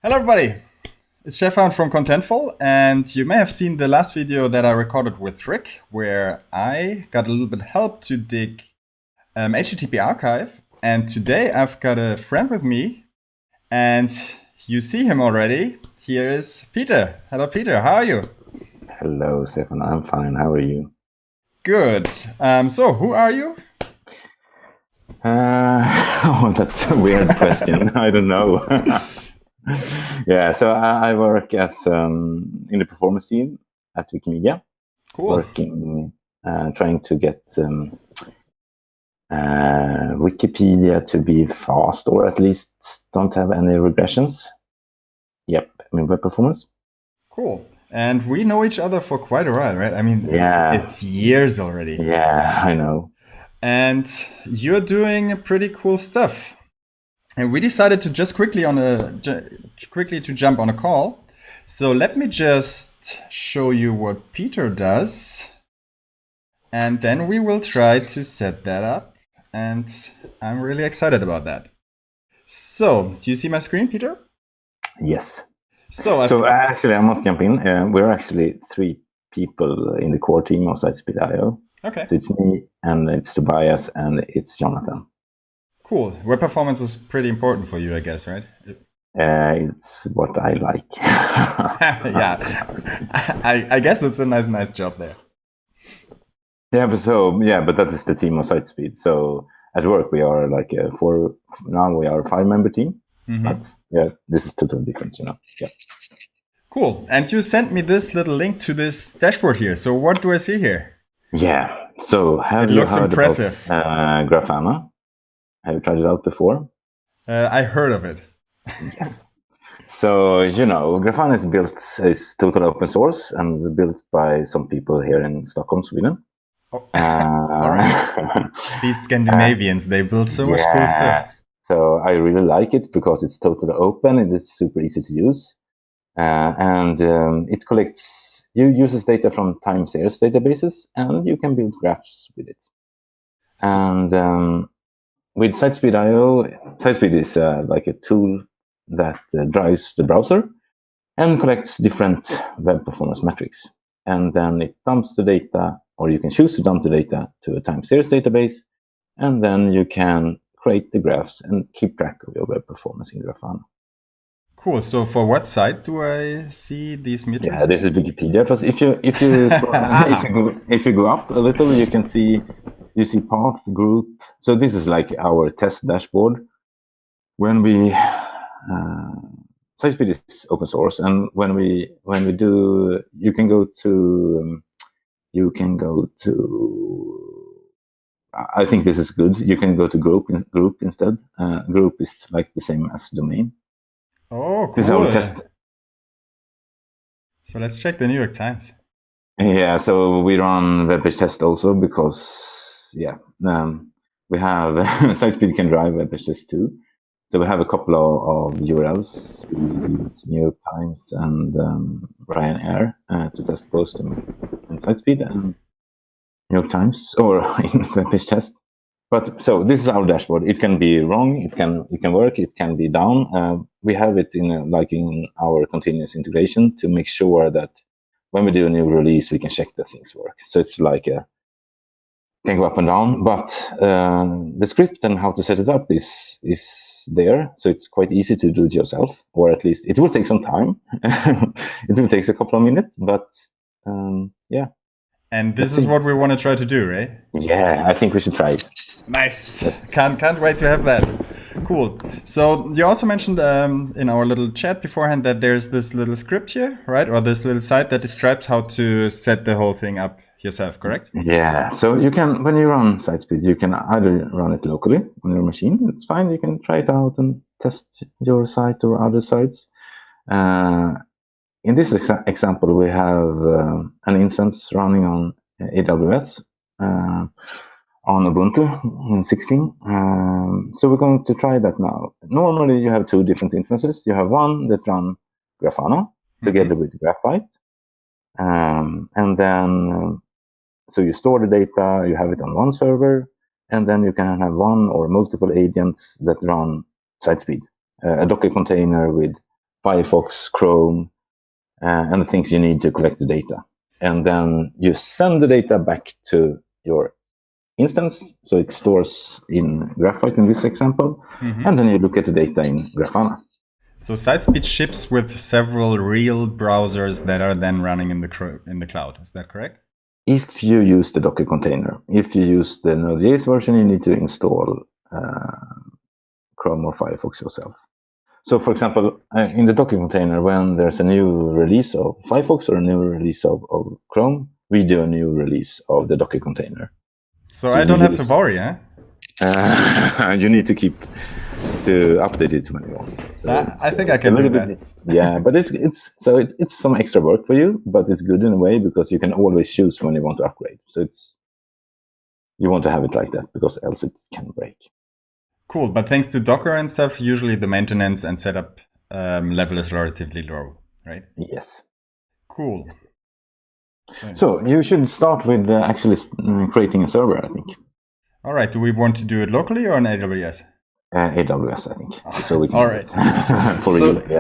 Hello everybody, it's Stefan from Contentful, and you may have seen the last video that I recorded with Rick, where I got a little bit help to dig HTTP archive, and today I've got a friend with me, and you see him already. Here is Peter. Hello Peter, how are you? Hello, Stefan. I'm fine. How are you? Good. So who are you? Oh, that's a weird question. I don't know. Yeah, so I work as in the performance team at Wikimedia, Cool. working, trying to get Wikipedia to be fast, or at least don't have any regressions. Yep, I mean web performance. Cool. And we know each other for quite a while, right? I mean, it's years already. Yeah, I know. And you're doing pretty cool stuff. And we decided to just quickly to jump on a call. So let me just show you what Peter does, and then we will try to set that up. And I'm really excited about that. So, do you see my screen, Peter? Yes. So Actually, I must jump in. We're actually three people in the core team of Sitespeed.io. Okay. So it's me, and it's Tobias, and it's Jonathan. Cool. Web performance is pretty important for you, I guess, right? It's what I like. Yeah, I guess it's a nice job there. Yeah, but that is the team of Sitespeed. So at work we are like now we are a 5-member team. Mm-hmm. But yeah, this is totally different, Yeah. Cool. And you sent me this little link to this dashboard here. So what do I see here? Yeah. So have It you looks heard impressive. about Grafana? Have you tried it out before? I heard of it. Yes. So, Grafana is total open source and built by some people here in Stockholm, Sweden. Oh. All right. These Scandinavians, they build so much cool stuff. So I really like it because it's totally open and it's super easy to use. And it uses data from time series databases, and you can build graphs with it. And with Sitespeed.io, Sitespeed is like a tool that drives the browser and collects different web performance metrics. And then it dumps the data, or you can choose to dump the data to a time series database, and then you can create the graphs and keep track of your web performance in Grafana. Cool. So for what site do I see these metrics? Yeah, this is Wikipedia. First, if you go up a little, you see path, group. So this is like our test dashboard. When we Sitespeed is open source, and when we do, you can go to I think this is good. You can go to group instead. Group is like the same as domain. Oh, cool. This is our test. So let's check the New York Times. Yeah, so we run web page test also because we have Sitespeed can drive web page test too. So we have a couple of URLs. We use New York Times and Ryanair to test both in Sitespeed and New York Times, or in web page test. But so this is our dashboard. It can be wrong. It can work. It can be down. We have it in our continuous integration to make sure that when we do a new release, we can check that things work. So it's like can go up and down, but the script and how to set it up is there. So it's quite easy to do it yourself, or at least it will take some time. It will take a couple of minutes, but yeah. And this is what we want to try to do, right? Yeah, I think we should try it. Nice. Can't wait to have that. Cool. So you also mentioned in our little chat beforehand that there's this little script here, right? Or this little site that describes how to set the whole thing up yourself, correct? Yeah. So you can, when you run Sitespeed, you can either run it locally on your machine. It's fine. You can try it out and test your site or other sites. In this example, we have an instance running on AWS on Ubuntu in 16. So we're going to try that now. Normally, you have two different instances. You have one that run Grafana together with Graphite. And then, so you store the data, you have it on one server, and then you can have one or multiple agents that run Sitespeed, a Docker container with Firefox, Chrome, and the things you need to collect the data. And then you send the data back to your instance. So it stores in Graphite in this example. And then you look at the data in Grafana. So Sitespeed ships with several real browsers that are then running in the cloud. Is that correct? If you use the Docker container, if you use the Node.js version, you need to install Chrome or Firefox yourself. So, for example, in the Docker container, when there's a new release of Firefox or a new release of Chrome, we do a new release of the Docker container. So I don't have to worry, huh? You need to keep to update it when you want. So I think I can do that. Yeah, but it's some extra work for you, but it's good in a way because you can always choose when you want to upgrade. So you want to have it like that because else it can break. Cool, but thanks to Docker and stuff, usually the maintenance and setup level is relatively low, right? Yes. Cool. So you should start with actually creating a server, I think. All right. Do we want to do it locally or on AWS? AWS, I think. So we can. All right.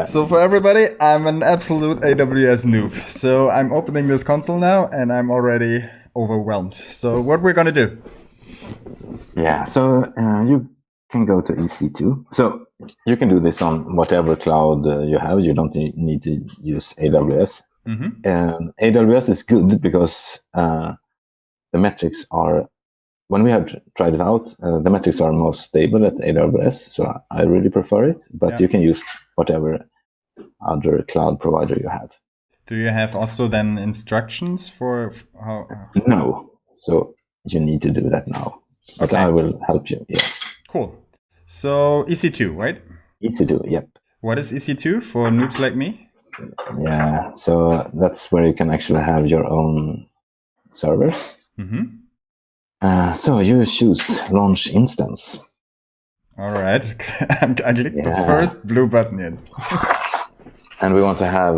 So for everybody, I'm an absolute AWS noob. So I'm opening this console now, and I'm already overwhelmed. So what we're gonna do? Yeah. So you can go to EC2. So you can do this on whatever cloud you have. You don't need to use AWS. And AWS is good because the metrics are, when we have tried it out, the metrics are most stable at AWS. So I really prefer it, but you can use whatever other cloud provider you have. Do you have also then instructions for how? No. So you need to do that now. But I will help you. Yeah. Cool. So EC2, right? EC2, yep. What is EC2 for noobs like me? Yeah, so that's where you can actually have your own servers. So you choose launch instance. All right. I clicked the first blue button in. And we want to have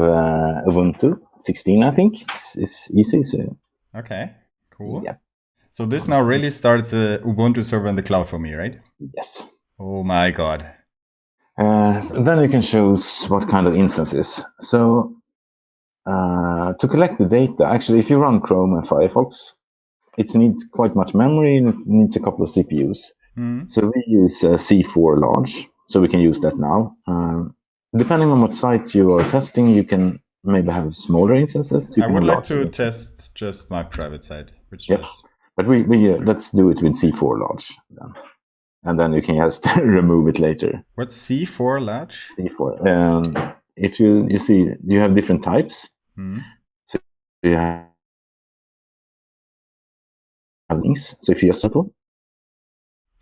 Ubuntu 16, I think. It's easy. So. Okay, cool. Yep. So this now really starts a Ubuntu server in the cloud for me, right? Yes. Oh my God. Then you can choose what kind of instances. So to collect the data, actually, if you run Chrome and Firefox, it needs quite much memory and it needs a couple of CPUs. So we use C4 large, so we can use that now. Depending on what site you are testing, you can maybe have smaller instances. I would like to test just my private site, which is... But we let's do it with C4 large then. And then you can just remove it later. What's C4 large? C4. If you see, you have different types. So you have links. So if you just settle.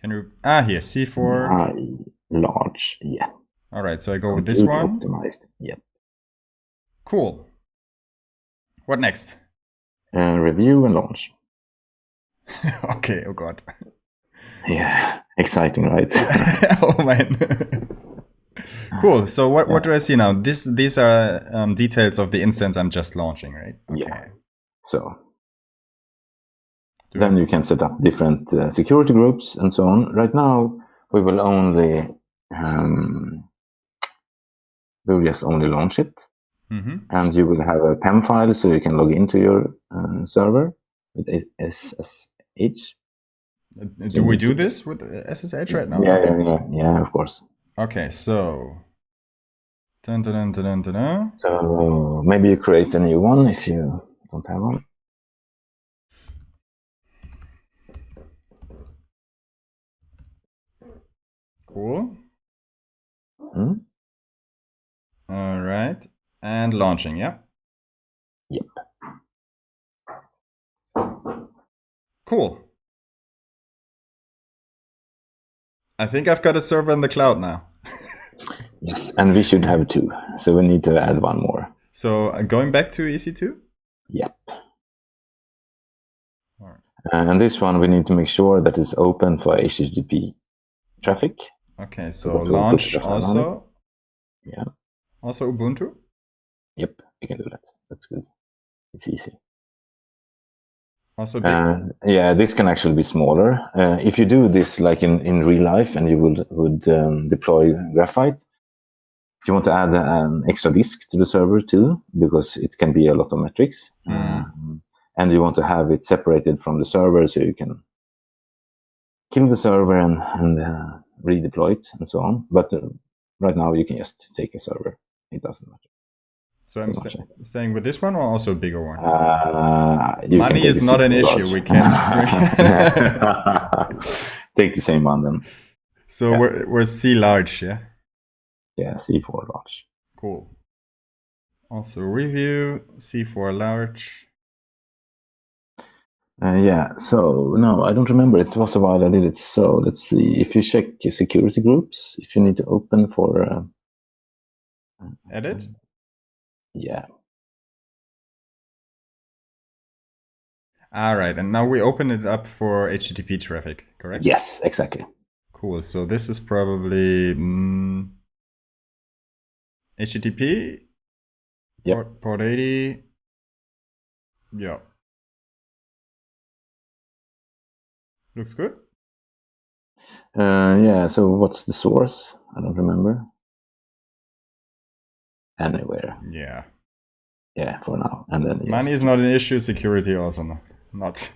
Can you... here, C4. Large, yeah. All right, so I go with this one. Optimized, yep. Cool. What next? Review and launch. Okay, oh God. Yeah, exciting, right? Oh man. Cool. So what do I see now? These are details of the instance I'm just launching, right? Okay. Yeah. So then you can set up different security groups and so on. Right now, we will only just only launch it, and you will have a PEM file, so you can log into your server with SSH. Do we do this with SSH right now? Yeah, of course. Okay, so so maybe you create a new one if you don't have one. Cool. All right, and launching, yeah. Yep. Cool. I think I've got a server in the cloud now. Yes, and we should have two. So we need to add one more. So going back to EC2? Yep. All right. And this one, we need to make sure that it's open for HTTP traffic. Okay, so launch also. Yeah. Also Ubuntu? Yep, you can do that. That's good. It's easy. Also big? Yeah, this can actually be smaller. If you do this like in real life and you would deploy Graphite, you want to add an extra disk to the server too, because it can be a lot of metrics. And you want to have it separated from the server so you can kill the server and redeploy it and so on. But right now you can just take a server. It doesn't matter. So I'm staying with this one or also a bigger one? Money is not an issue. We can take the same one then. So we're C large, yeah? Yeah, C4 large. Cool. Also review C4 large. Yeah, so no, I don't remember. It was a while I did it. So let's see. If you check security groups, if you need to open for edit. Yeah. All right, and now we open it up for HTTP traffic, correct? Yes, exactly. Cool. So this is probably HTTP. Yep. Port 80. Yeah. Looks good. Yeah. So what's the source? I don't remember. Anywhere. Yeah. Yeah, for now. And then money is not an issue. Security also not.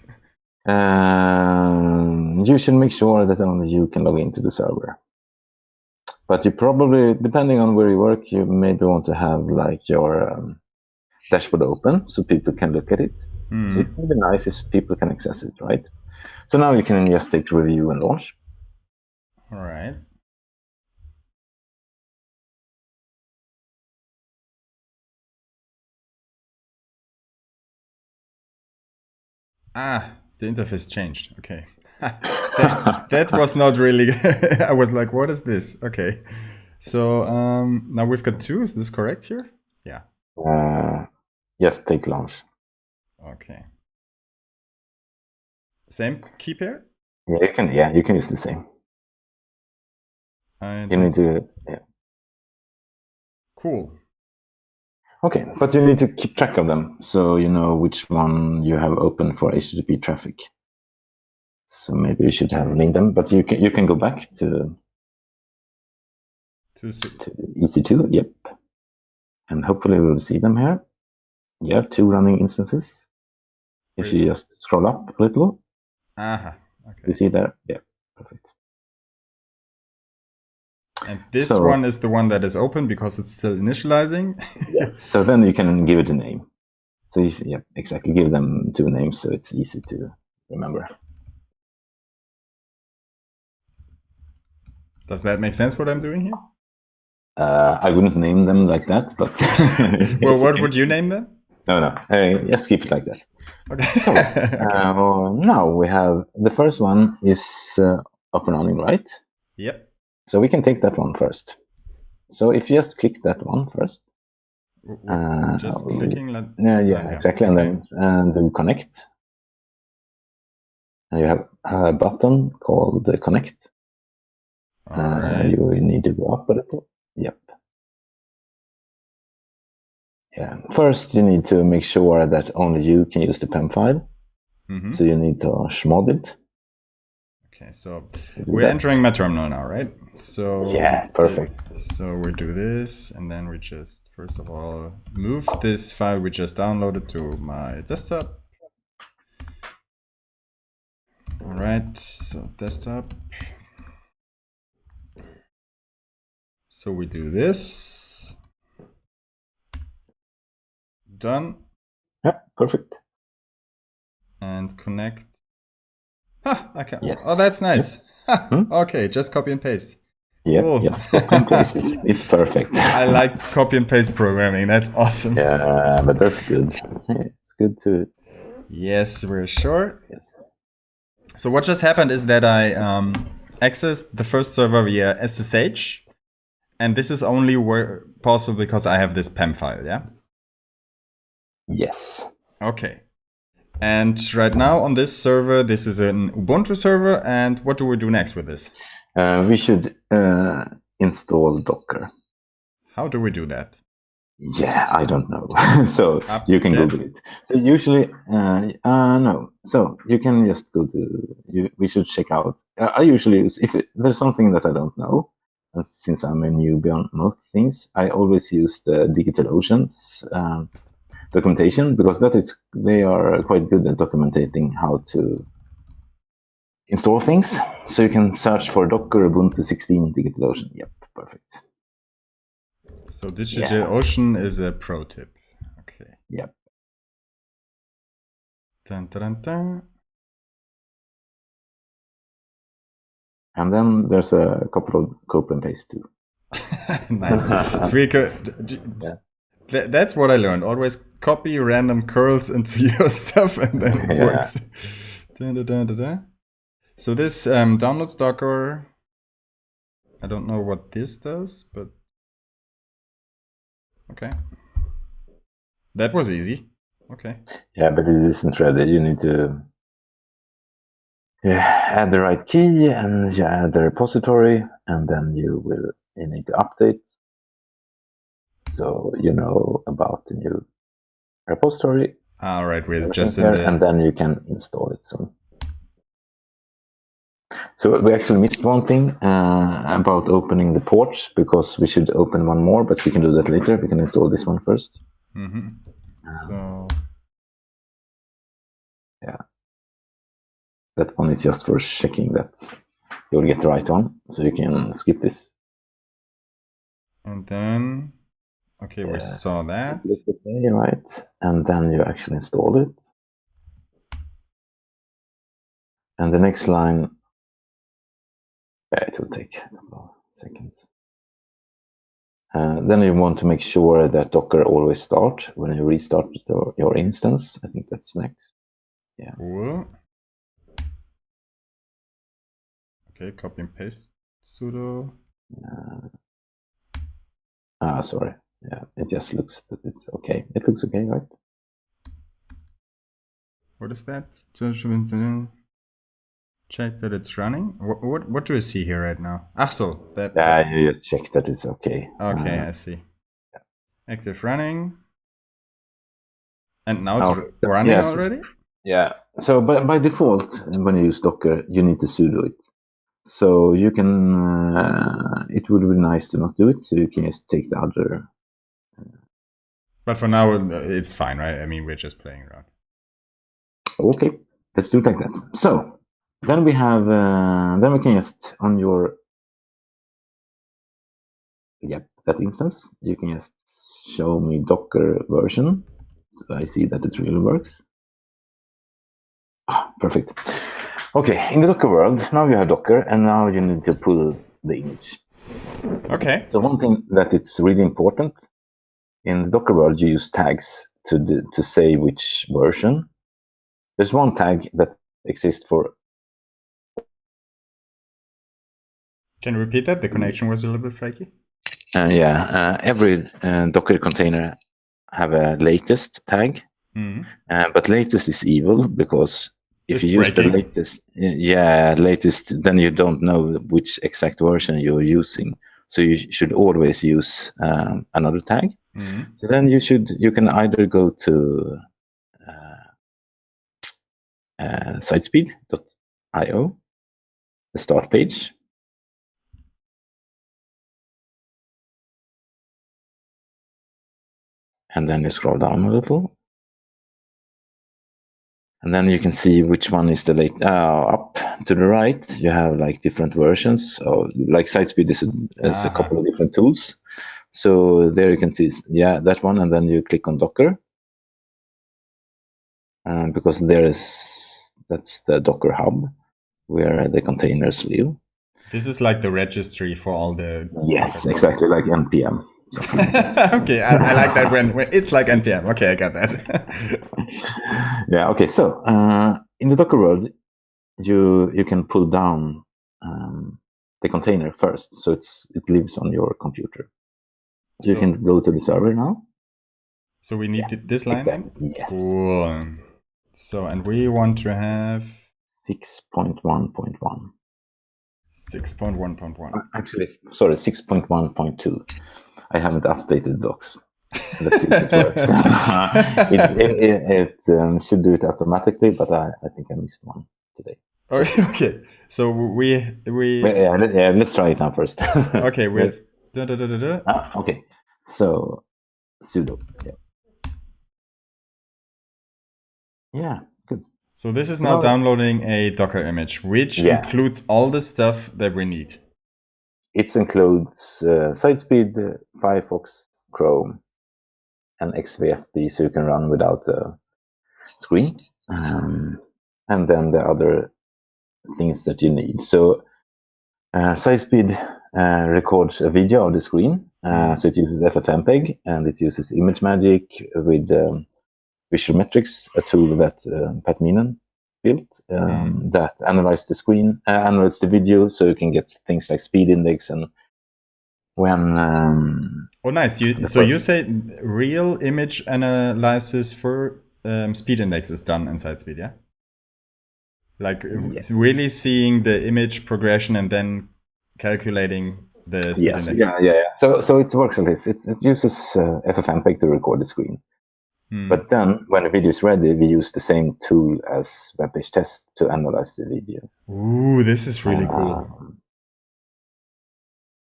You should make sure that only you can log into the server. But you probably, depending on where you work, you maybe want to have like your dashboard open so people can look at it. So it can be nice if people can access it, right? So now you can just take review and launch. All right. The interface changed. Okay. that was not really. I was like, what is this? Okay. So now we've got 2. Is this correct here? Yeah. Yes, take launch. Okay. Same key pair? Yeah, you can use the same. You need to, yeah. Cool. Okay, but you need to keep track of them so you know which one you have open for HTTP traffic. So maybe you should have named them, but you can go back to EC2, yep. And hopefully we'll see them here. You have 2 running instances. If you just scroll up a little. Okay. You see there? Yeah, perfect. And this one is the one that is open because it's still initializing? Yes, so then you can give it a name. So yeah, exactly, give them 2 names so it's easy to remember. Does that make sense what I'm doing here? I wouldn't name them like that, but... Well, what would you name them? No, just keep it like that. Okay. So, now we have, the first one is up and running, right? Yep. So we can take that one first. So if you just click that one first. Just clicking like... Yeah, exactly. Okay. And then do connect. And you have a button called the connect. Right. You need to go up a little. Yep. Yeah. First, you need to make sure that only you can use the PEM file. So you need to chmod it. Okay, so we're entering my terminal now, right? So yeah, perfect. So we do this, and then we just first of all move this file we just downloaded to my desktop. All right, so desktop. So we do this. Done. Yeah, perfect. And connect. I can. Yes. Oh, that's nice. Okay, just copy and paste. Yeah, cool. Yes, copy and paste. It's perfect. I like copy and paste programming. That's awesome. Yeah, but that's good. It's good to. Yes, we're sure. Yes. So what just happened is that I accessed the first server via SSH, and this is only possible because I have this PEM file, yeah? Yes. Okay. And right now on this server, this is an Ubuntu server, and what do we do next with this? We should install Docker. How do we do that? Yeah, I don't know. So you can Google it. So usually, no. So you can just go to. We should check out. I usually use if there's something that I don't know. and since I'm a newbie on most things, I always use the DigitalOcean's documentation, because they are quite good at documenting how to install things. So you can search for Docker Ubuntu 16 DigitalOcean. Yep, perfect. So DigitalOcean is a pro tip. Okay. Yep. Dun, dun, dun, dun. And then there's a couple of copy and paste too. Nice. That's what I learned. Always copy random curls into your stuff and then it works. Dun, dun, dun, dun, dun. So this downloads Docker. I don't know what this does, but okay. That was easy. Okay. Yeah, but it isn't ready. You need to add the right key, and you add the repository, and then you need to update. So you know about the new repository. All right, we're just in there, and then you can install it soon. So we actually missed one thing about opening the ports, because we should open one more, but we can do that later. We can install this one first. Mm-hmm. So yeah, that one is just for checking that you'll get the right one, so you can skip this. And then, okay, we saw that. Okay, right, and then you actually install it. And the next line, it will take a couple of seconds. Then you want to make sure that Docker always starts when you restart your instance. I think that's next. Yeah. Cool. Okay, copy and paste sudo. Sorry. Yeah, it just looks that it's okay. It looks okay, right? What is that? Check that it's running. What do I see here right now? So that. Yeah, you just check that it's okay. Okay, I see. Yeah. Active running. And now it's running already? Yeah. So by default, when you use Docker, you need to sudo it. So you can, it would be nice to not do it, so you can just take the other. But for now, it's fine, right? I mean, we're just playing around. Okay, let's do it like that. So then we have, then we can just, on your, that instance, you can just show me Docker version. So I see that it really works. Perfect. Okay, in the Docker world, now you have Docker, and now you need to pull the image. Okay. So one thing that it's really important, in the Docker world, you use tags to say which version. There's one tag that exists for. Can you repeat that? The connection was a little bit flaky. Every Docker container have a latest tag, but latest is evil, because if you use the latest, then you don't know which exact version you're using. So you should always use another tag. So then you can either go to sitespeed.io, the start page. And then you scroll down a little. And then you can see which one is the late. Up to the right, you have like different versions. Like Sitespeed is a couple of different tools. So there you can see, that one. And then you click on Docker. Because that's the Docker hub where the containers live. This is like the registry for all the. Yes, exactly, like NPM. Okay, I like that when it's like NPM. Okay, I got that. Yeah. Okay. So in the Docker world, you can pull down the container first, so it lives on your computer. So you can go to the server now. So we need this line. Exactly. Yes. Cool. So and we want to have 6.1.1. 6.1.1. Actually, sorry, 6.1.2. I haven't updated docs. Let's see if it works. It should do it automatically, but I think I missed one today. Okay. So Yeah, let's try it now first. okay Let's- with da. okay. So sudo. Yeah. Yeah. Good. So this is So now now, downloading a Docker image, which yeah, includes all the stuff that we need. it includes Sitespeed, Firefox, Chrome, and XVFB, so you can run without a screen. And then the other things that you need. So Sitespeed records a video of the screen. So it uses FFmpeg and it uses ImageMagick with Visual Metrics, a tool that Pat Meenan built that analyzes the screen, analyzes the video, so you can get things like speed index and when. Oh, nice. So you say real image analysis for speed index is done in Sitespeed, yeah? Like really seeing the image progression and then calculating the speed Yes, index. yeah. So it works like this. It uses FFmpeg to record the screen. But then, when the video is ready, we use the same tool as web page test to analyze the video. Ooh, this is really cool.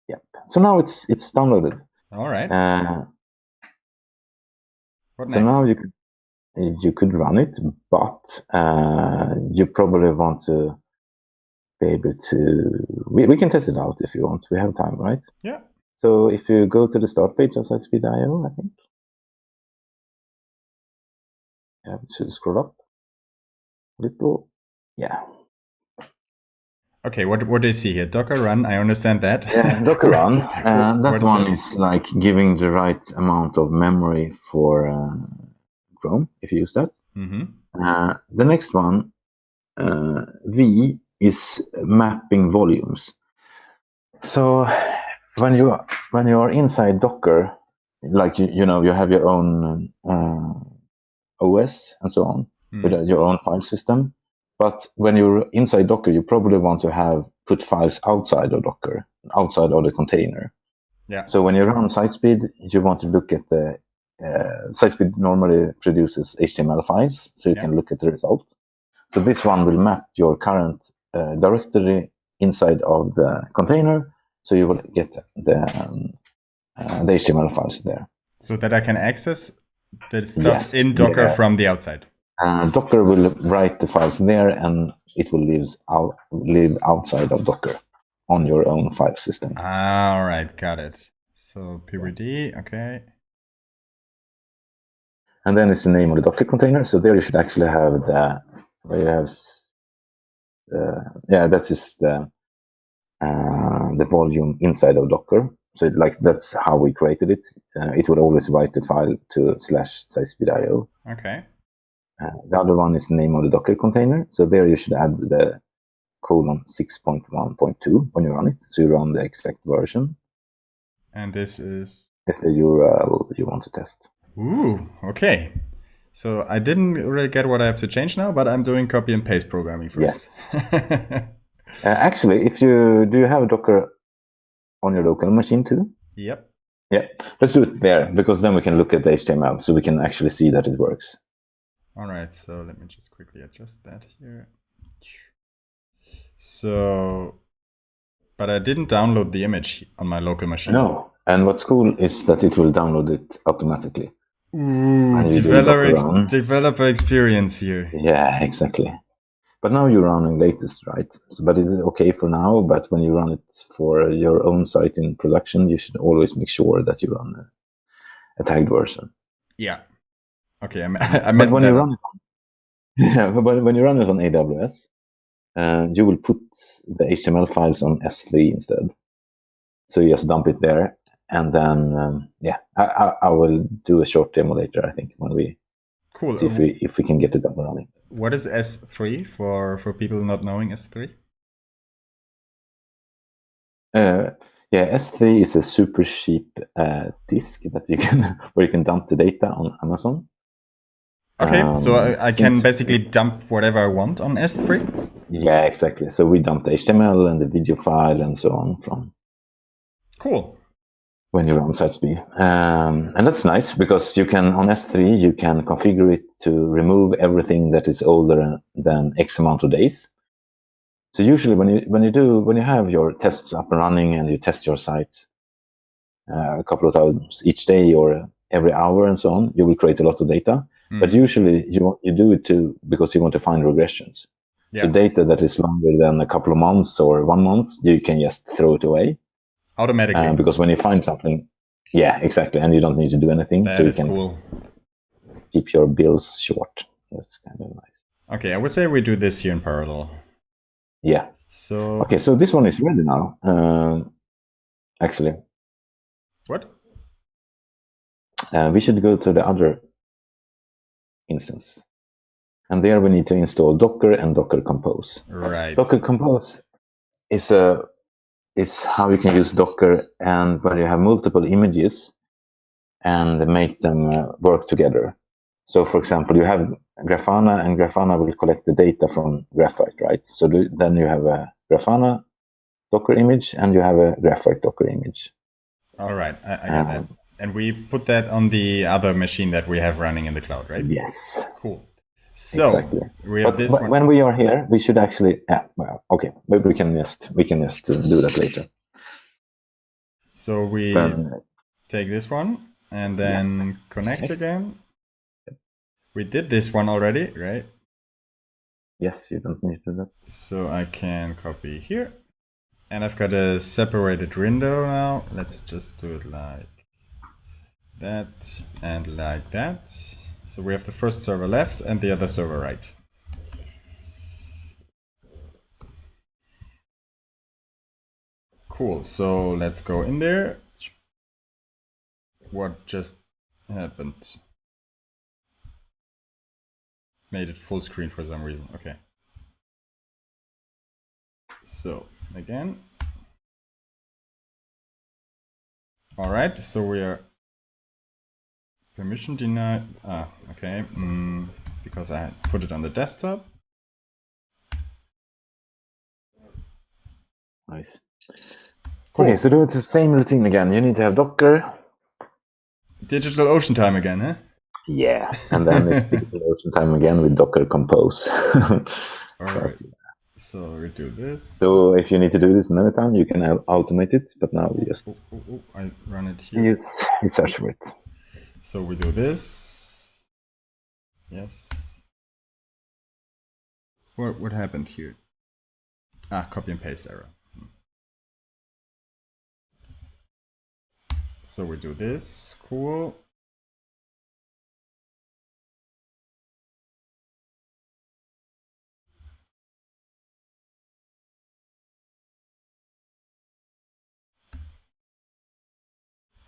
Yeah. So now it's downloaded. All right. What so next? now you could run it, but you probably want to be able to. We can test it out if you want. We have time, right? Yeah. So if you go to the start page of Sitespeed.io, I think. Yeah, should scroll up a little. Yeah. Okay, what do you see here? Docker run, I understand that. Yeah, Docker run. That one that? is like giving the right amount of memory for Chrome, if you use that. The next one, V, is mapping volumes. So when you are inside Docker, like you have your own OS and so on, with your own file system. But when you're inside Docker, you probably want to put files outside of Docker, outside of the container. Yeah. So when you run Sitespeed, you want to look at the Sitespeed normally produces HTML files, so you can look at the result. So this one will map your current directory inside of the container, so you will get the HTML files there. So that I can access the stuff in Docker from the outside. Docker will write the files there, and it will live outside of Docker on your own file system. All right, got it. So PWD, okay. And then it's the name of the Docker container. So there you should actually have that is the volume inside of Docker. So that's how we created it. It will always write the file to /sitespeed.io. Okay. The other one is the name of the Docker container. So there you should add the :6.1.2 when you run it. So you run the exact version. And this is? It's the URL you want to test. Ooh, okay. So I didn't really get what I have to change now, but I'm doing copy and paste programming first. Yes. Actually, do you have a Docker on your local machine too? Yep. Yeah, let's do it there, because then we can look at the HTML, so we can actually see that it works. All right, so let me just quickly adjust that here. So, but I didn't download the image on my local machine. No, and what's cool is that it will download it automatically. Ooh, developer experience here. Yeah, exactly. But now you're running latest, right? But it is okay for now, but when you run it for your own site in production, you should always make sure that you run a tagged version. Yeah. Okay, I messed when that you up. run it but when you run it on AWS, you will put the HTML files on S3 instead. So you just dump it there, and then I will do a short demo later, I think, when we see if we can get it up and running. What is S3 for people not knowing S3? S3 is a super cheap disk that where you can dump the data on Amazon. Okay, so I can basically dump whatever I want on S3? Yeah, exactly. So we dump the HTML and the video file and so on from. Cool. When you run Sitespeed. And that's nice, because you can, on S3, you can configure it to remove everything that is older than X amount of days. So usually when you have your tests up and running and you test your site a couple of times each day or every hour and so on, you will create a lot of data. But usually you do it because you want to find regressions. Yeah. So data that is longer than a couple of months or 1 month, you can just throw it away automatically. Because when you find something, yeah, exactly, and you don't need to do anything, That so you is can cool. keep your bills short. That's kind of nice. Okay, I would say we do this here in parallel. Yeah. So okay, so this one is ready now. Actually, what? We should go to the other instance, and there we need to install Docker and Docker Compose. Right. Docker Compose is how you can use Docker, and when you have multiple images and make them work together. So, for example, you have Grafana, and Grafana will collect the data from Graphite, right? So then you have a Grafana Docker image, and you have a Graphite Docker image. All right, I got that. And we put that on the other machine that we have running in the cloud, right? Yes. Cool. So exactly. we have this one. When we are here, we should actually. Okay, maybe we can just do that later. So we take this one and then connect again. We did this one already, right? Yes, you don't need to do that. So I can copy here. And I've got a separated window now. Let's just do it like that and like that. So we have the first server left and the other server right. Cool, so let's go in there. What just happened? Made it full screen for some reason, okay. So, again. All right, so we are permission denied. Okay, because I put it on the desktop. Nice. Cool. Okay, so do it the same routine again. You need to have Docker. Digital Ocean time again, huh? Yeah, and then it's Digital Ocean time again with Docker Compose. All right. So we do this. So if you need to do this many times, you can automate it. But now we just I run it here. Yes, you search for it. So we do this. Yes. What happened here? Copy and paste error. So we do this. Cool.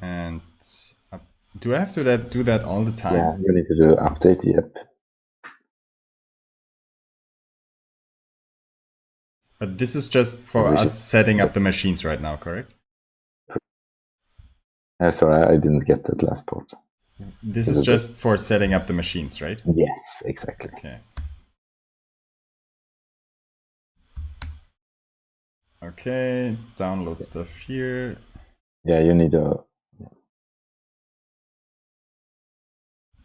And do I have to do that all the time? Yeah, you need to do update, yep. But this is just for us setting up the machines right now, correct? Sorry, I didn't get that last part. This is just for setting up the machines, right? Yes, exactly. Okay. Okay, download stuff here. Yeah, you need a...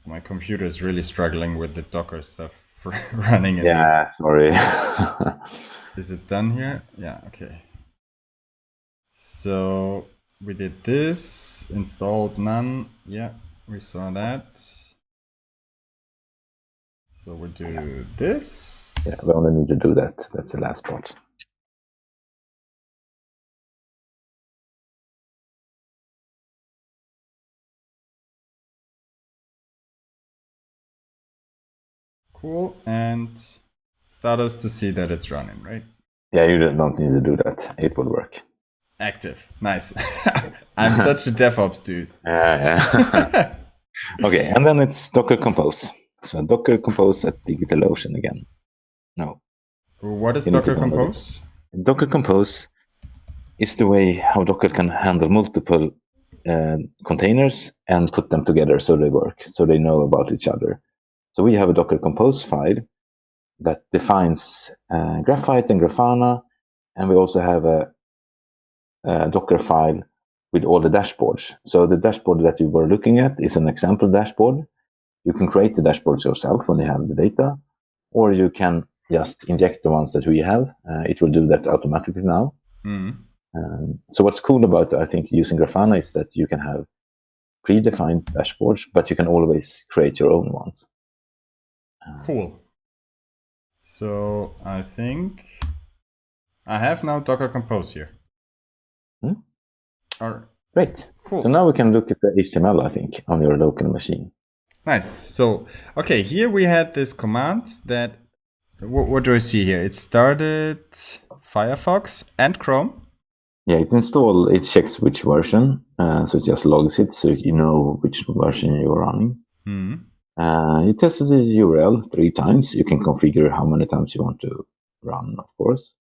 My computer is really struggling with the Docker stuff running. Yeah, sorry. Is it done here? Yeah, okay. So we did this, installed none. Yeah, we saw that. So we do this. Yeah, we only need to do that. That's the last part. Cool, and start us to see that it's running, right? Yeah, you don't need to do that. It will work. Active, nice. I'm such a DevOps dude. Yeah. Okay, and then it's Docker Compose. So Docker Compose at DigitalOcean again. No. What is Docker Compose? Docker Compose is the way how Docker can handle multiple containers and put them together so they work, so they know about each other. So we have a Docker Compose file that defines Graphite and Grafana, and we also have a Docker file with all the dashboards. So the dashboard that you were looking at is an example dashboard. You can create the dashboards yourself when you have the data, or you can just inject the ones that we have. It will do that automatically now. So what's cool about, I think, using Grafana is that you can have predefined dashboards, but you can always create your own ones. Cool. So I think I have now Docker Compose here. Great. Cool. So now we can look at the HTML, I think, on your local machine. Nice. So, okay, here we had this command that, what do I see here? It started Firefox and Chrome. Yeah, it checks which version, so it just logs it, so you know which version you're running. It tested the URL 3 times. You can configure how many times you want to run, of course.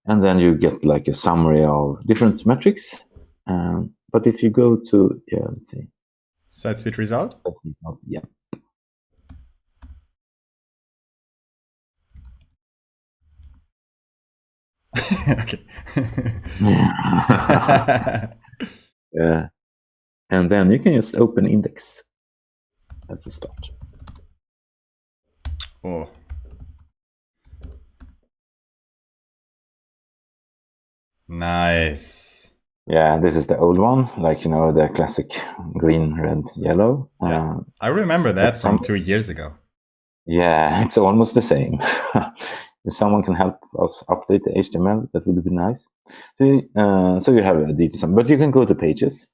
And then you get like a summary of different metrics. But if you go to, let's see. Sitespeed result? Yeah. Okay. Yeah. And then you can just open index. That's the start. Oh. Nice. Yeah, this is the old one, like, the classic green, red, yellow. Yeah. I remember that from 2 years ago. Yeah, it's almost the same. If someone can help us update the HTML, that would be nice. So you have a detail, but you can go to pages.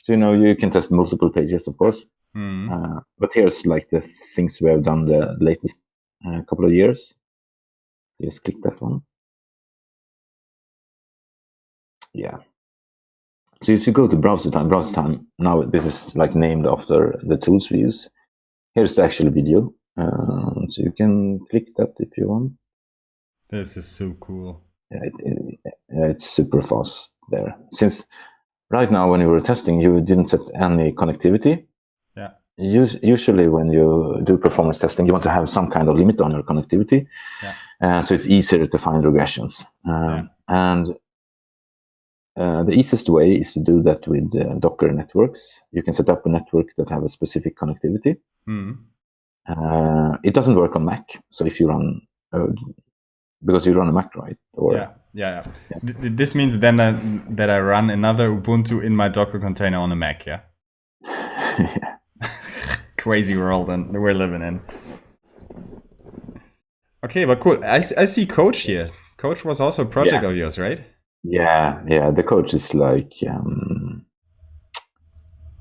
So, you can test multiple pages, of course. But here's like the things we have done the latest couple of years. Just click that one. Yeah. So if you go to browser time, now this is like named after the tools we use. Here's the actual video. So you can click that if you want. This is so cool. Yeah, it's super fast there. Since right now, when you were testing, you didn't set any connectivity. Yeah. Usually, when you do performance testing, you want to have some kind of limit on your connectivity. Yeah. So it's easier to find regressions. And the easiest way is to do that with Docker networks. You can set up a network that have a specific connectivity. It doesn't work on Mac. So if you run, because you run a Mac, right? Yeah. This means then that I run another Ubuntu in my Docker container on a Mac, yeah? Yeah. Crazy world we're living in. Okay, but cool. I see Coach here. Coach was also a project of yours, right? Yeah. The Coach is like,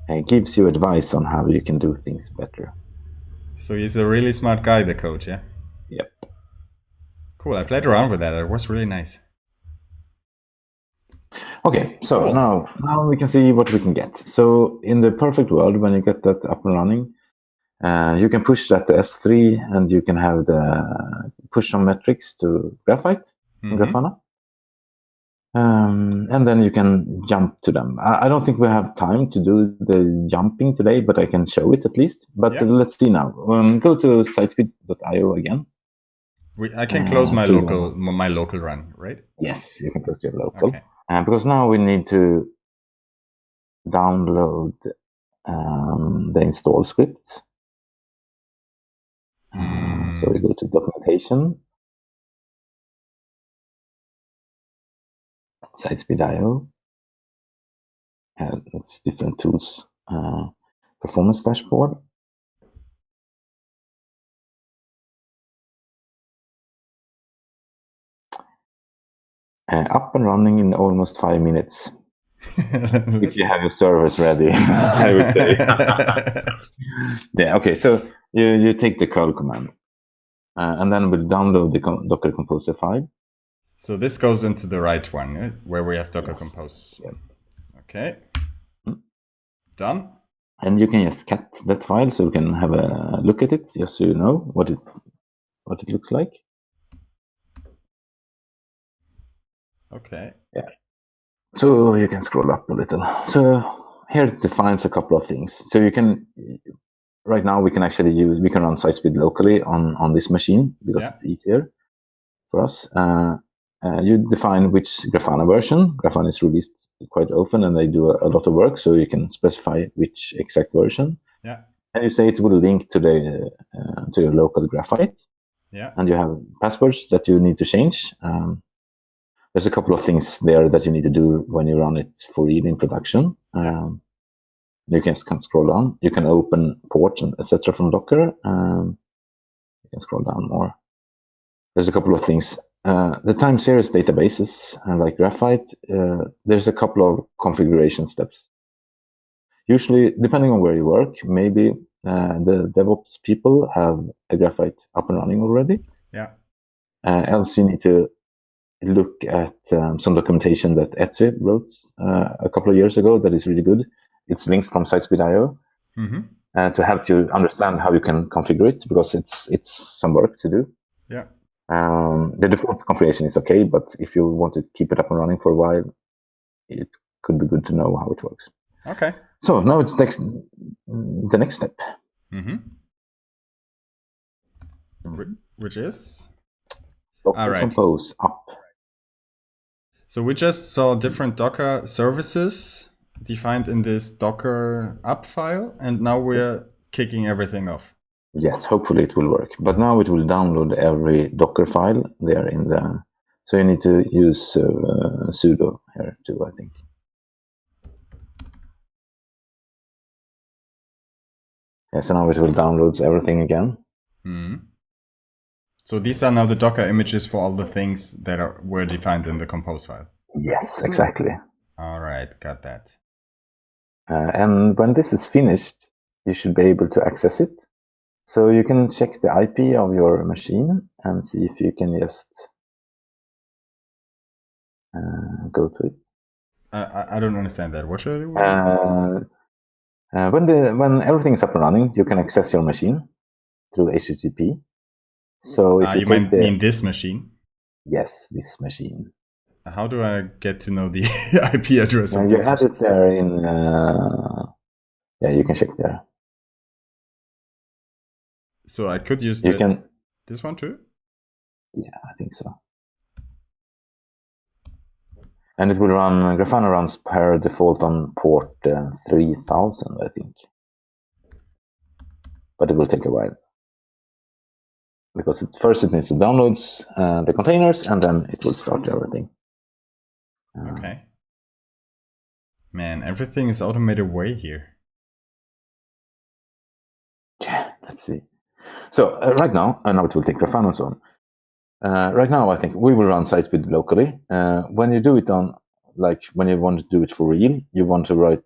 it gives you advice on how you can do things better. So he's a really smart guy, the Coach, yeah? Yep. Cool. I played around with that. It was really nice. Okay, so cool. Now we can see what we can get. So in the perfect world, when you get that up and running, you can push that to S3, and you can have push some metrics to Graphite, Grafana. And then you can jump to them. I don't think we have time to do the jumping today, but I can show it at least. But let's see now. Go to sitespeed.io again. I can close my local run, right? Yes, you can close your local. Okay. Because now we need to download the install script. So we go to documentation, Sitespeed.io, and it's different tools. Performance dashboard. Up and running in almost 5 minutes. If you have your servers ready, I would say. Yeah, okay, so you take the curl command, and then we'll download the Docker Composer file. So this goes into the right one, right? Where we have Docker Compose. Yep. Okay. Done. And you can just cut that file so you can have a look at it, just so you know what it looks like. Okay. Yeah. So you can scroll up a little. So here it defines a couple of things. So you can, right now we can run Sitespeed locally on this machine because it's easier for us. You define which Grafana version. Grafana is released quite often, and they do a lot of work, so you can specify which exact version. Yeah. And you say it will link to your local Graphite. Yeah. and you have passwords that you need to change. There's a couple of things there that you need to do when you run it for real in production. You can scroll down. You can open ports and etc. from Docker. You can scroll down more. There's a couple of things. The time series databases, like Graphite, there's a couple of configuration steps. Usually, depending on where you work, maybe the DevOps people have a Graphite up and running already. Yeah. Else, you need to look at some documentation that Etsy wrote a couple of years ago that is really good. It's links from sitespeed.io to help you understand how you can configure it, because it's some work to do. Yeah. The default configuration is okay, but if you want to keep it up and running for a while, it could be good to know how it works. Okay. So now it's the next step. Which is? Docker All right. Compose up. So we just saw different Docker services defined in this Docker up file, and now we're kicking everything off. Yes, hopefully it will work. But now it will download every Docker file there in the... So you need to use sudo here too, I think. Yeah, so now it will download everything again. So these are now the Docker images for all the things that were defined in the compose file. Yes, exactly. All right, got that. And when this is finished, you should be able to access it. So you can check the IP of your machine and see if you can just go to it. I don't understand that. What should I do? When everything is up and running, you can access your machine through HTTP. So if you mean this machine? Yes, this machine. How do I get to know the IP address of You this add machine? it there in... yeah, you can check there. So I could use this one too? Yeah, I think so. And it will run... Grafana runs per default on port 3000, I think. But it will take a while. Because first it needs to download the containers, and then it will start everything. Okay. Man, everything is automated way here. Yeah, let's see. So right now, and now it will take Grafana and so on. Right now, I think we will run Sitespeed locally. When you do it when you want to do it for real, you want to write,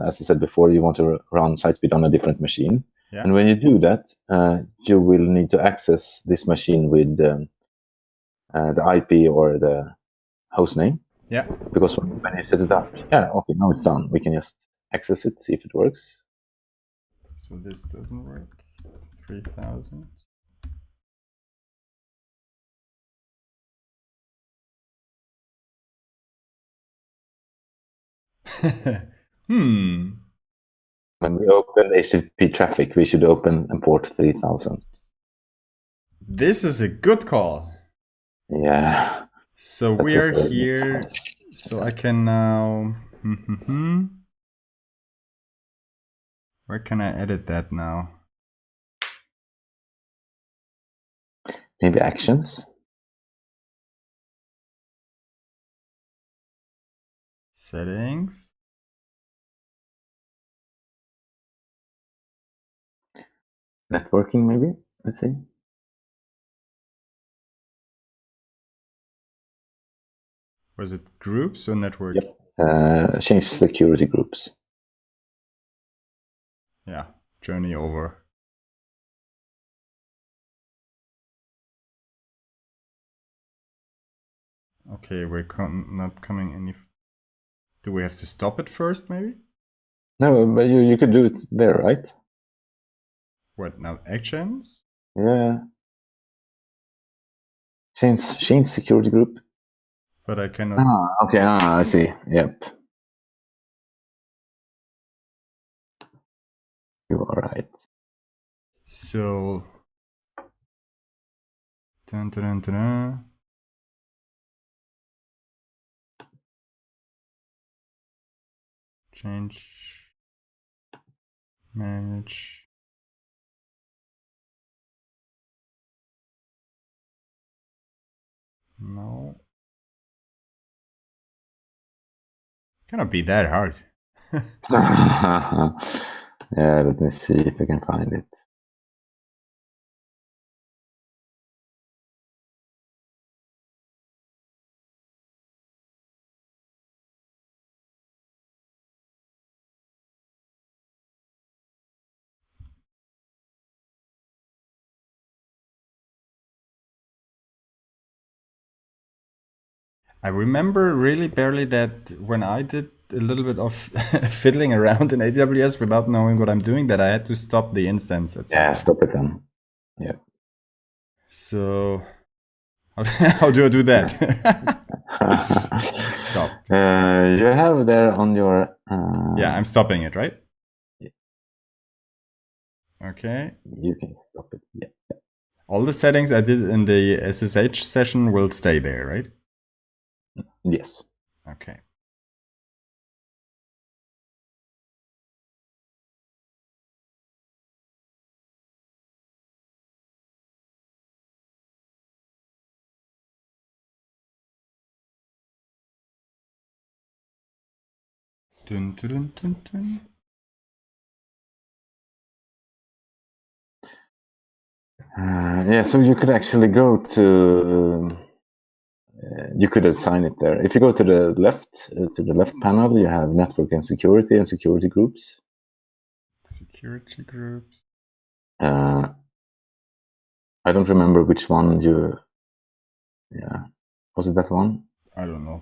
as I said before, you want to run Sitespeed on a different machine. Yeah. And when you do that, you will need to access this machine with the IP or the host name. Yeah. Because when you set it up, okay, now it's done. We can just access it, see if it works. So this doesn't work. 3000. When we open HTTP traffic, we should open port 3000. This is a good call. Yeah. So we are here. So I can now... Where can I edit that now? Maybe actions. Settings. Networking, maybe. Let's see. Was it groups or network? Yep. Change security groups. Yeah. Journey over. Okay, we're not coming any... Do we have to stop it first, maybe? No, but you could do it there, right? What, now actions? Yeah. Change security group. But I cannot... Okay, I see. Yep. You are right. So... Dun, dun, dun, dun. Change... Manage... No. Cannot be that hard. Yeah, let me see if I can find it. I remember really barely that when I did a little bit of fiddling around in AWS without knowing what I'm doing, that I had to stop the instance at some Yeah, point. stop it then. Yeah. So how do I do that? Stop. You have there on your. Yeah, I'm stopping it, right? Yeah. Okay. You can stop it. Yeah. All the settings I did in the SSH session will stay there, right? Yes. Okay. Dun, dun, dun, dun. Yeah, so you could actually go to. You could assign it there. If you go to the left panel, you have network and security groups. Security groups. I don't remember which one you. Yeah, was it that one? I don't know.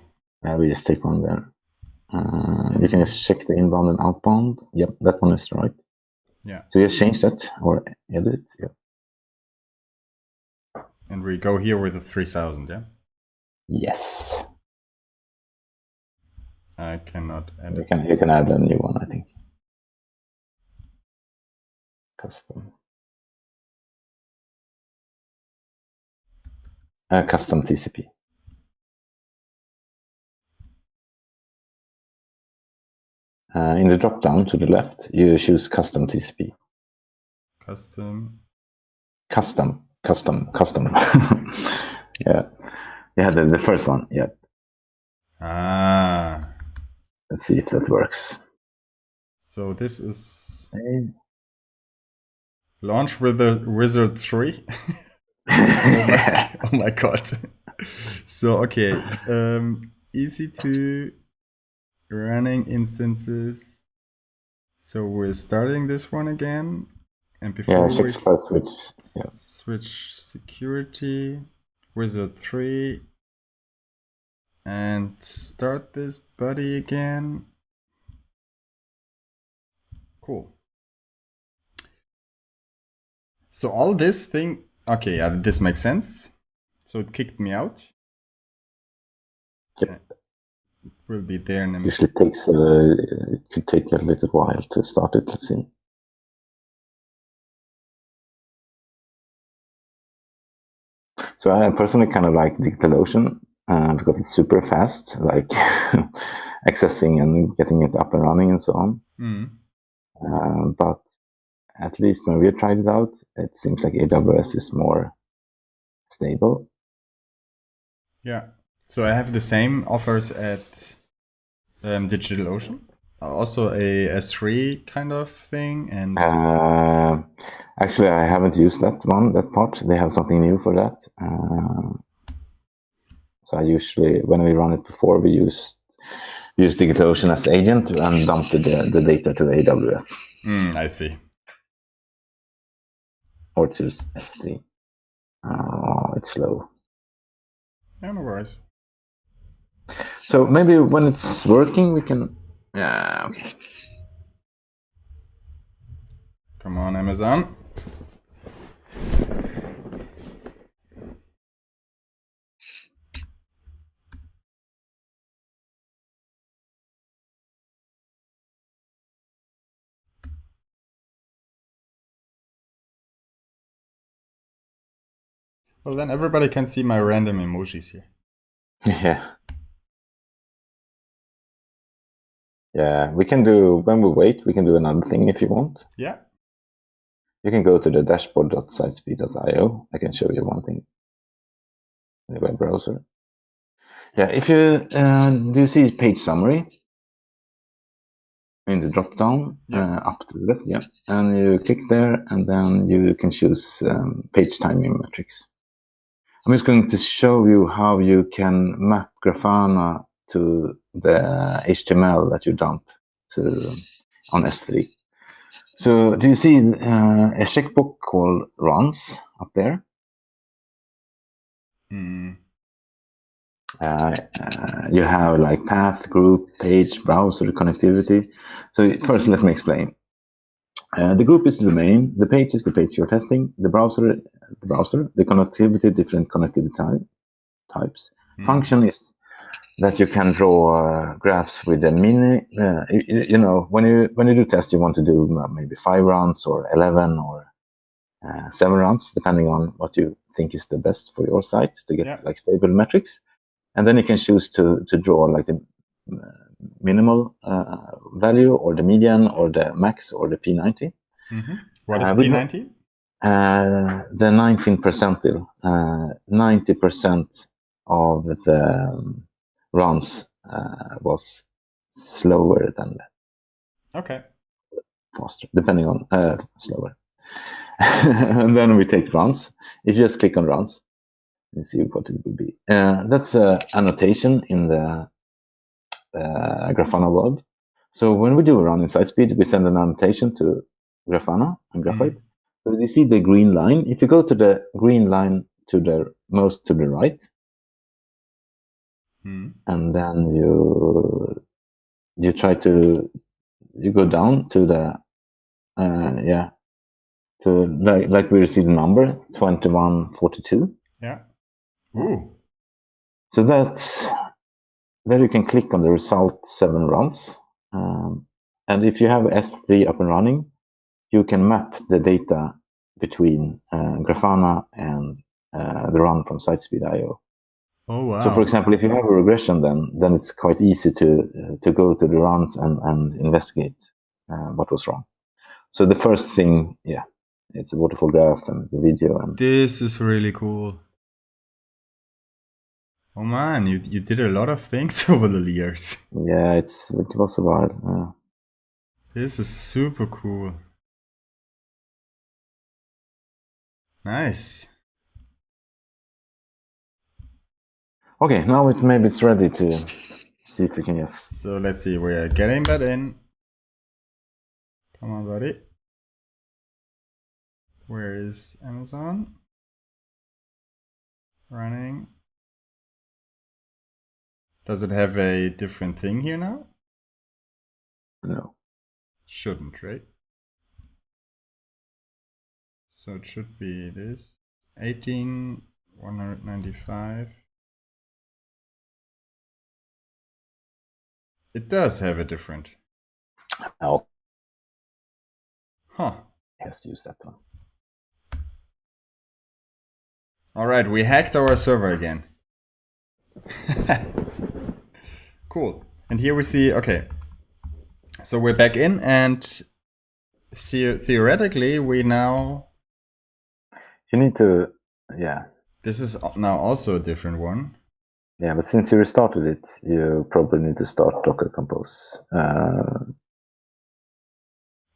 We just take one there. You can just check the inbound and outbound. Yep, that one is right. Yeah. So just change that or edit it. Yeah. And we go here with the 3000, yeah? Yes. I cannot You edit. can add a new one, I think. Custom. Custom TCP. In the drop down to the left, you choose custom TCP. Custom. Custom. Yeah. Yeah, the first one. Yeah. Ah. Let's see if that works. So this is launch with the Wizard 3. Oh my god. So okay. Easy to running instances. So we're starting this one again. And before we switch. Yeah. switch security, Wizard 3, and start this buddy again. Cool. So all this thing, okay, yeah, this makes sense. So it kicked me out. Yep. It will be there in a minute. Usually takes it could take a little while to start it. Let's see. So I personally kind of like DigitalOcean because it's super fast, like accessing and getting it up and running and so on. But at least when we tried it out, it seems like AWS is more stable. Yeah. So I have the same offers at DigitalOcean. Also a S3 kind of thing. And actually, I haven't used that part. They have something new for that. So I usually, when we run it before, we use DigitalOcean as agent and dump the data to the AWS. I see. Or to S3. It's slow. Yeah, no worries. So maybe when it's working, we can. Yeah. Okay. Come on, Amazon. Well, then everybody can see my random emojis here. Yeah. Yeah, we can do, when we wait, we can do another thing if you want. Yeah. You can go to the dashboard.sitespeed.io. I can show you one thing. the web browser. Yeah, if you do you see page summary in the drop down up to the left, yeah, and you click there, and then you can choose page timing metrics. I'm just going to show you how you can map Grafana to the HTML that you dump on S3. So do you see a checkbox called runs up there? You have like path, group, page, browser, connectivity. So first, let me explain. The group is the domain, the page is the page you're testing, the browser, the connectivity, different connectivity types. Function is that you can draw graphs with a mini. When you do tests, you want to do maybe 5 runs or 11 or 7 runs, depending on what you think is the best for your site to get like stable metrics. And then you can choose to draw like the minimal value or the median or the max or the P90. What is P90? The 19 percentile. 90% of the runs was slower than that. Okay. Faster, depending on slower. And then we take runs. You just click on runs and see what it will be. That's an annotation in the Grafana world. So when we do a run in Sitespeed, we send an annotation to Grafana and Graphite. So you see the green line. If you go to the green line to the most to the right, and then you try to go down to the to like we received a number 2142. Yeah. Ooh. So that's there. You can click on the result 7 runs, and if you have S3 up and running, you can map the data between Grafana and the run from Sitespeed.io. Oh wow! So, for example, if you have a regression, then it's quite easy to go to the runs and investigate what was wrong. So the first thing, it's a waterfall graph and the video. And this is really cool. Oh man, you did a lot of things over the years. Yeah, it was a while. This is super cool. Nice. Okay, now maybe it's ready to see if we can just. So let's see, we're getting that in. Come on, buddy. Where is Amazon? Running. Does it have a different thing here now? No. Shouldn't, right? So it should be this. 18,195. It does have a different. Oh. Huh. Yes, use that one. Alright, we hacked our server again. Cool. And here we see, okay. So we're back in, and theoretically we now... You need to, This is now also a different one. Yeah, but since you restarted it, you probably need to start Docker Compose.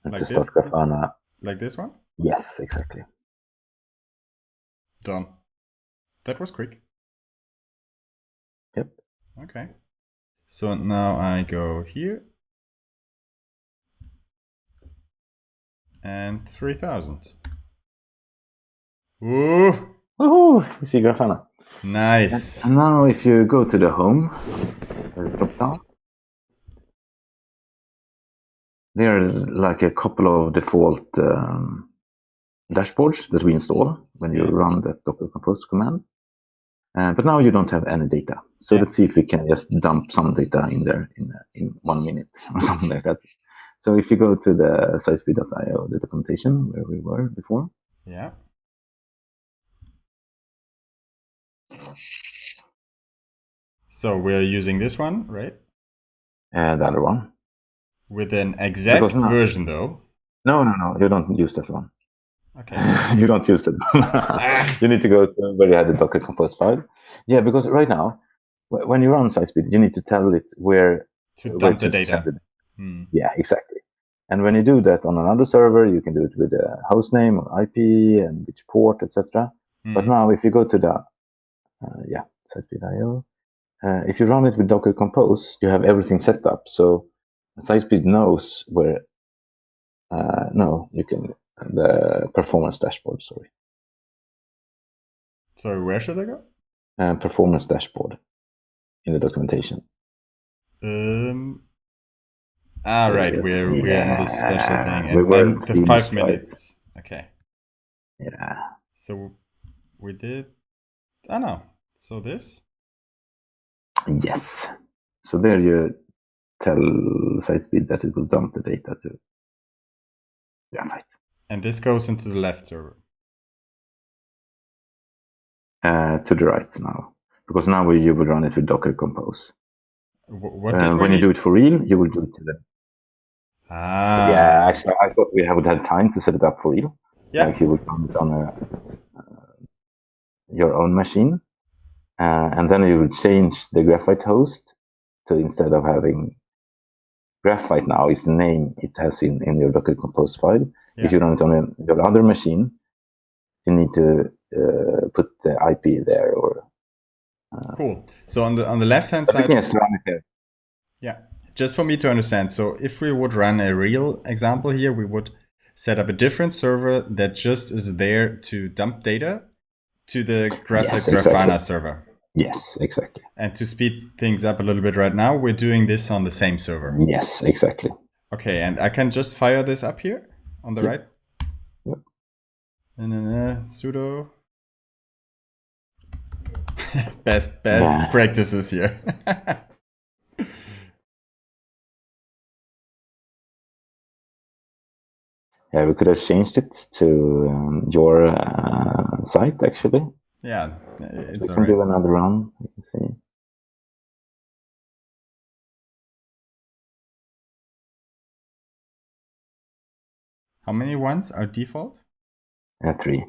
Like to start Grafana. Like this one? Yes, exactly. Done. That was quick. Yep. Okay. So now I go here. And 3000. Ooh! Woohoo! You see Grafana. Nice. And now if you go to the home, drop down, there are like a couple of default dashboards that we install when you run the Docker Compose command. But now you don't have any data. So let's see if we can just dump some data in there in 1 minute or something like that. So if you go to the sitespeed.io, the documentation where we were before. Yeah. So we're using this one, right? The other one. With an exact version though. No, you don't use that one. Okay. You don't use it. You need to go to where you had the Docker Compose file. Yeah, because right now, when you run Sitespeed, you need to tell it where dump the to data. send it. Yeah, exactly. And when you do that on another server, you can do it with a host name or IP and which port, etc. But now, if you go to the Sitespeed.io, if you run it with Docker Compose, you have everything set up. So Sitespeed knows where. No, you can the performance dashboard. Sorry. Sorry, where should I go? Performance dashboard in the documentation. Right. We're in this special thing, and were then the 5 right. minutes. Okay. Yeah. So we did. Oh no. So this. Yes. So there you tell Sitespeed that it will dump the data to Graphite. And this goes into the left server. To the right now, because now you will run it with Docker Compose. What did when you do it for real, you will do it to the. Yeah, actually, I thought we would have time to set it up for real. Yeah. Like you would run it on your own machine, and then you would change the Graphite host. So instead of having Graphite now is the name it has in your Docker Compose file. Yeah. If you run it on your other machine, you need to put the IP there or. Cool. So on the left hand side. Yes, run it there. Yeah. Just for me to understand. So if we would run a real example here, we would set up a different server that just is there to dump data to the Grafana server. Yes, exactly. And to speed things up a little bit right now, we're doing this on the same server. Yes, exactly. Okay, and I can just fire this up here on the right. Yep. And then sudo. best practices here. Yeah, we could have changed it to your site, actually. Yeah, it's we can give another run. You can see. How many ones are default? 3,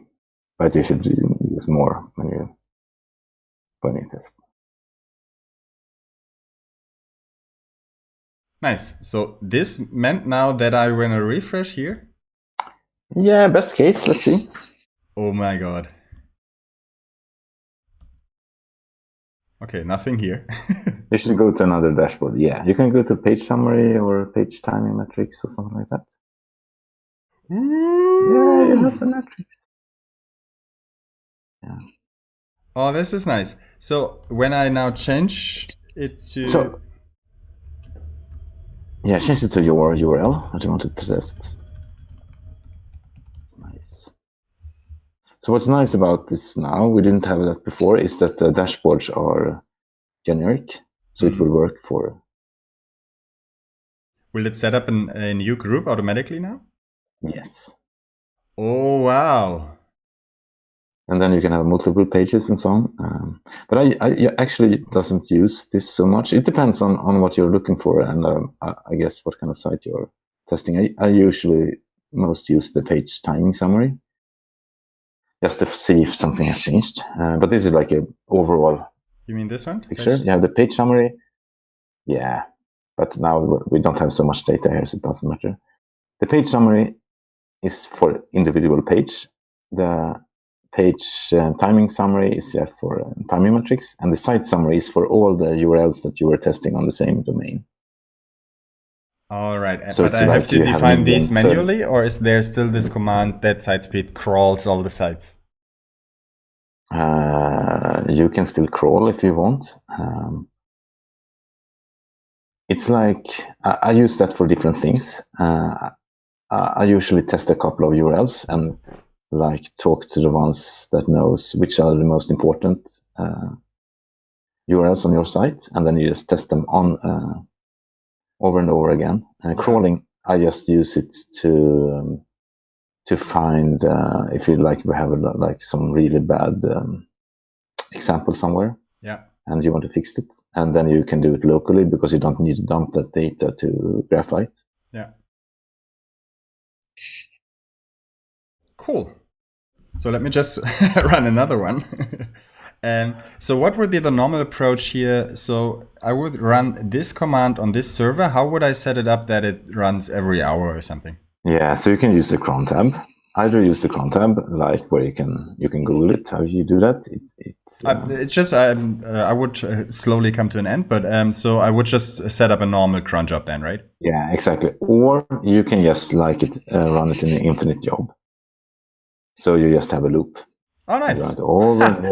but you should use more when you test. Nice. So this meant now that I run a refresh here. Yeah, best case. Let's see. Oh my god. Okay, nothing here. You should go to another dashboard. Yeah, you can go to page summary or page timing metrics or something like that. Ooh. Yeah, you have some metrics. Yeah. Oh, this is nice. So when I now change it to... Yeah, change it to your URL that you wanted to test. It's nice. So what's nice about this now, we didn't have that before, is that the dashboards are generic. So it will work for... Will it set up a new group automatically now? Yes. Oh, wow. And then you can have multiple pages and so on. But I actually doesn't use this so much. It depends on what you're looking for and I guess what kind of site you're testing. I usually most use the page timing summary just to see if something has changed. But this is like a overall. You mean this one? Picture. You have the page summary. Yeah, but now we don't have so much data here, so it doesn't matter. The page summary is for individual page. The page timing summary is just for timing metrics, and the site summary is for all the URLs that you were testing on the same domain. All right, so but I have to define these manually, or is there still this command that Sitespeed crawls all the sites? You can still crawl if you want. It's like I use that for different things. I usually test a couple of URLs and like talk to the ones that knows which are the most important URLs on your site, and then you just test them on over and over again. Crawling, I just use it to find if you like we have like some really bad example somewhere. Yeah. And you want to fix it, and then you can do it locally because you don't need to dump that data to Graphite. Yeah. Cool. So let me just run another one. So what would be the normal approach here? So I would run this command on this server. How would I set it up that it runs every hour or something? Yeah, so you can use the cron tab. Either use the cron tab, like where you can Google it. How you do that? It's just I would slowly come to an end, but so I would just set up a normal cron job then, right? Yeah, exactly. Or you can just run it in an infinite job. So you just have a loop. Oh, nice.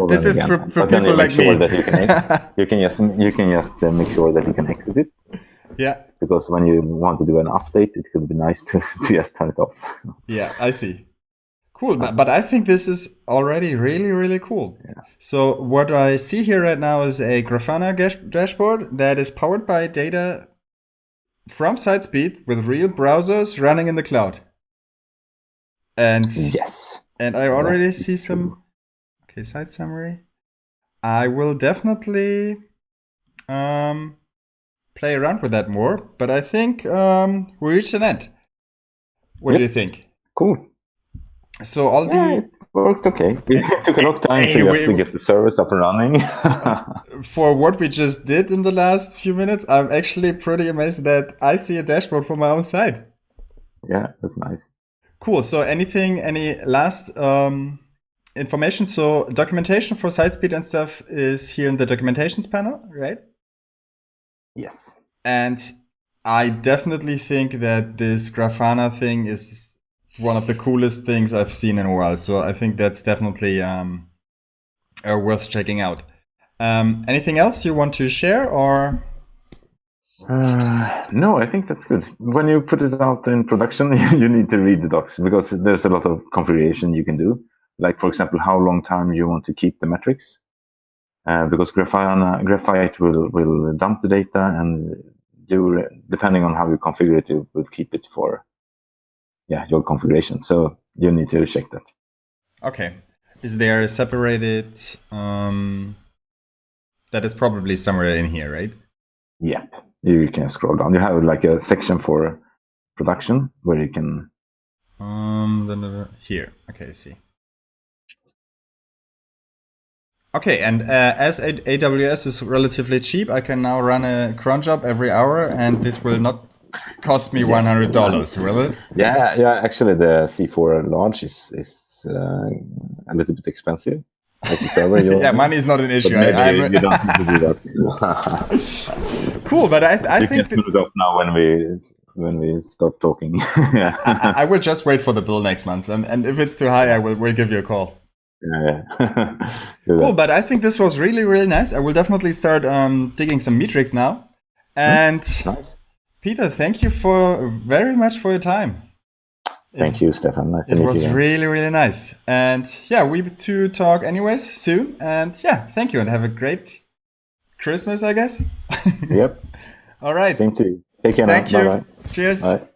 This is again. for people like me. You can just make sure that you can exit it. Yeah. Because when you want to do an update, it could be nice to just turn it off. Yeah, I see. Cool, but I think this is already really, really cool. Yeah. So what I see here right now is a Grafana dashboard that is powered by data from Sitespeed with real browsers running in the cloud. And yes. And I already see some. Okay, site summary. I will definitely play around with that more, but I think we reached an end. What do you think? Cool. So all it worked okay. It took a long time to get the service up and running. For what we just did in the last few minutes, I'm actually pretty amazed that I see a dashboard for my own site. Yeah, that's nice. Cool. So any last information? So documentation for Sitespeed and stuff is here in the documentations panel, right? Yes. And I definitely think that this Grafana thing is one of the coolest things I've seen in a while. So I think that's definitely worth checking out. Anything else you want to share or? No, I think that's good. When you put it out in production, you need to read the docs because there's a lot of configuration you can do. Like, for example, how long time you want to keep the metrics. Because Graphite will dump the data and depending on how you configure it, it will keep it for your configuration. So you need to check that. Okay. Is there a separated... that is probably somewhere in here, right? Yep. You can scroll down. You have like a section for production where you can... Here. Okay, I see. Okay, and as AWS is relatively cheap, I can now run a cron job every hour, and this will not cost me $100, will it? Yeah. Actually, the C4 large is a little bit expensive. Like the server, money is not an issue. You don't need to do that. Cool, but I think you can put it up now when we stop talking. I will just wait for the bill next month, and if it's too high, I will give you a call. Yeah. Cool, but I think this was really, really nice. I will definitely start digging some metrics now. And nice. Peter, thank you very much for your time. Thank you, Stefan. Nice to meet you. It was really, really nice. And we two talk anyways soon. And thank you and have a great Christmas, I guess. Yep. All right. Same to you. Take care now. Thank you. Bye-bye. Cheers. Bye.